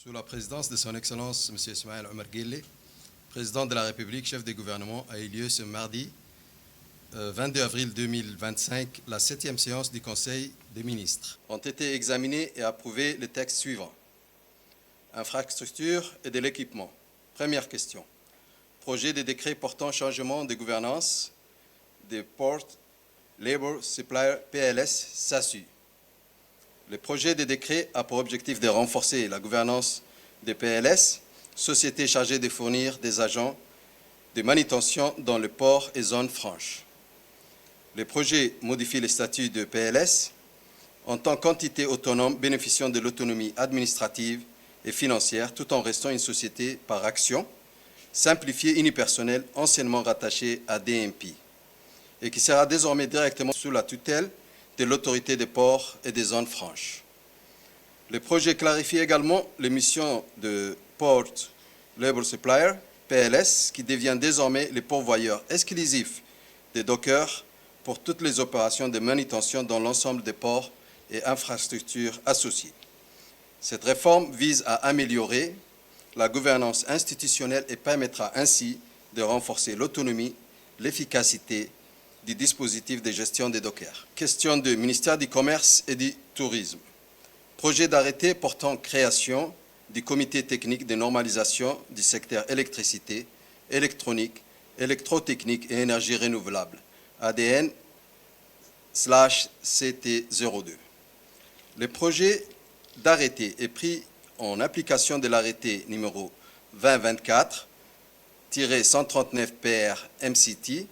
Sous la présidence de son Excellence M. Ismaël Omar Guelleh, président de la République, chef du gouvernement, a eu lieu ce mardi 22 avril 2025, la 7e séance du Conseil des ministres. Ont été examinés et approuvés les textes suivants. Infrastructure et de l'équipement. Première question. Projet de décret portant changement de gouvernance des Port Labor Supplier PLS SASU. Le projet de décret a pour objectif de renforcer la gouvernance des PLS, sociétés chargées de fournir des agents de manutention dans le port et zones franches. Le projet modifie les statuts de PLS en tant qu'entité autonome bénéficiant de l'autonomie administrative et financière tout en restant une société par action, simplifiée, unipersonnelle, anciennement rattachée à DMP et qui sera désormais directement sous la tutelle de l'autorité des ports et des zones franches. Le projet clarifie également les missions de Port Labor Supplier, PLS, qui devient désormais le pourvoyeur exclusif des dockers pour toutes les opérations de manutention dans l'ensemble des ports et infrastructures associées. Cette réforme vise à améliorer la gouvernance institutionnelle et permettra ainsi de renforcer l'autonomie, l'efficacité du dispositif de gestion des dockers. Question 2. Ministère du Commerce et du Tourisme. Projet d'arrêté portant création du comité technique de normalisation du secteur électricité, électronique, électrotechnique et énergie renouvelable, ADN/CT02. Le projet d'arrêté est pris en application de l'arrêté numéro 2024-139 PR MCT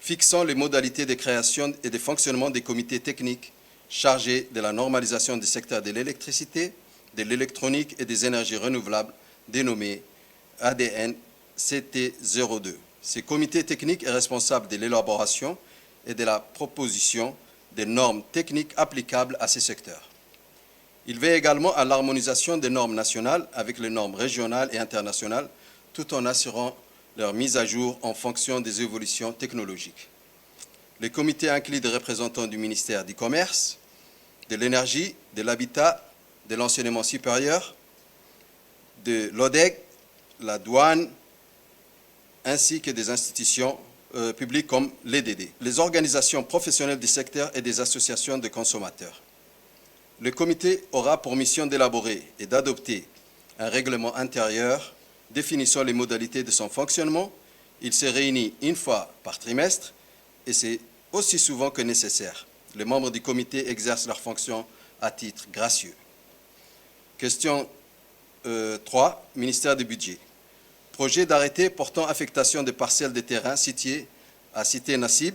fixant les modalités de création et de fonctionnement des comités techniques chargés de la normalisation du secteur de l'électricité, de l'électronique et des énergies renouvelables, dénommé ADN-CT02. Ces comités techniques est responsable de l'élaboration et de la proposition des normes techniques applicables à ces secteurs. Il veille également à l'harmonisation des normes nationales avec les normes régionales et internationales, tout en assurant leur mise à jour en fonction des évolutions technologiques. Le comité inclut des représentants du ministère du Commerce, de l'Énergie, de l'Habitat, de l'Enseignement supérieur, de l'ODEG, la douane, ainsi que des institutions publiques comme l'EDD, les organisations professionnelles du secteur et des associations de consommateurs. Le comité aura pour mission d'élaborer et d'adopter un règlement intérieur définissant les modalités de son fonctionnement. Il se réunit une fois par trimestre et c'est aussi souvent que nécessaire. Les membres du comité exercent leurs fonctions à titre gracieux. Question 3, ministère du Budget. Projet d'arrêté portant affectation des parcelles de terrain situées à Cité Nassib,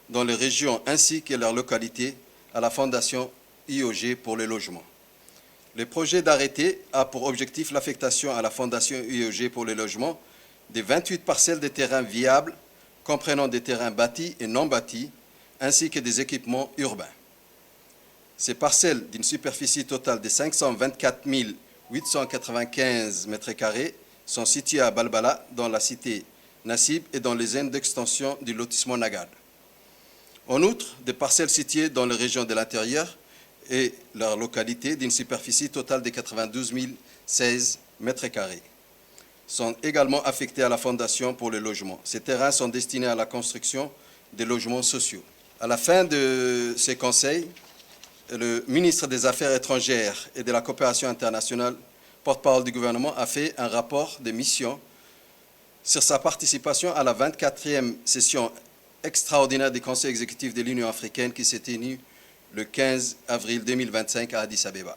dans les régions ainsi que leurs localités, à la Fondation IOG pour le logement. Le projet d'arrêté a pour objectif l'affectation à la Fondation IOG pour le logement de 28 parcelles de terrain viables, comprenant des terrains bâtis et non bâtis, ainsi que des équipements urbains. Ces parcelles d'une superficie totale de 524 895 m² sont situées à Balbala, dans la cité Nassib et dans les zones d'extension du lotissement Nagad. En outre, des parcelles situées dans les régions de l'intérieur et leur localité d'une superficie totale de 92 016 m² sont également affectés à la Fondation pour le logement. Ces terrains sont destinés à la construction des logements sociaux. À la fin de ces conseils, le ministre des Affaires étrangères et de la coopération internationale, porte-parole du gouvernement, a fait un rapport de mission sur sa participation à la 24e session extraordinaire du Conseil exécutif de l'Union africaine qui s'est tenue le 15 avril 2025 à Addis Abeba.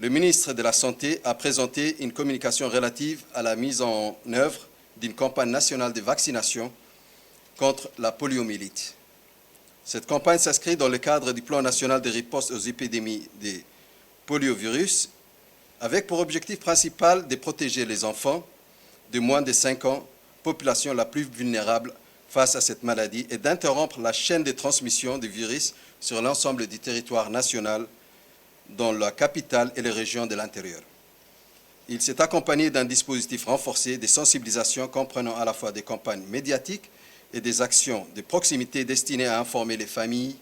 Le ministre de la Santé a présenté une communication relative à la mise en œuvre d'une campagne nationale de vaccination contre la poliomyélite. Cette campagne s'inscrit dans le cadre du plan national de riposte aux épidémies de poliovirus, avec pour objectif principal de protéger les enfants de moins de 5 ans, population la plus vulnérable face à cette maladie, et d'interrompre la chaîne de transmission du virus sur l'ensemble du territoire national, dans la capitale et les régions de l'intérieur. Il s'est accompagné d'un dispositif renforcé de sensibilisation comprenant à la fois des campagnes médiatiques et des actions de proximité destinées à informer les familles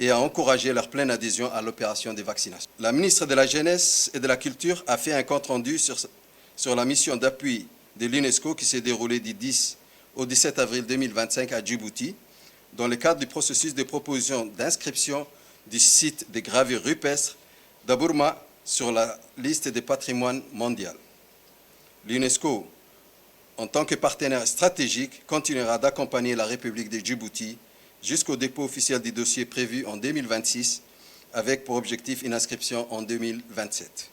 et à encourager leur pleine adhésion à l'opération de vaccination. La ministre de la Jeunesse et de la Culture a fait un compte-rendu sur la mission d'appui de l'UNESCO qui s'est déroulée du 10 au 17 avril 2025 à Djibouti, dans le cadre du processus de proposition d'inscription du site de gravure rupestre d'Abourma sur la liste des patrimoines mondial. L'UNESCO, en tant que partenaire stratégique, continuera d'accompagner la République de Djibouti jusqu'au dépôt officiel du dossier prévu en 2026, avec pour objectif une inscription en 2027.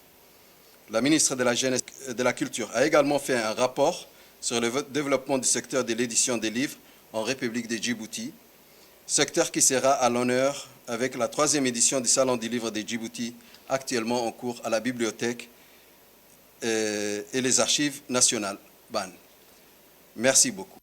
La ministre de la Jeunesse et de la Culture a également fait un rapport sur le développement du secteur de l'édition des livres en République de Djibouti, secteur qui sera à l'honneur avec la 3e édition du Salon du Livre de Djibouti, actuellement en cours à la Bibliothèque et les Archives nationales, BAN. Merci beaucoup.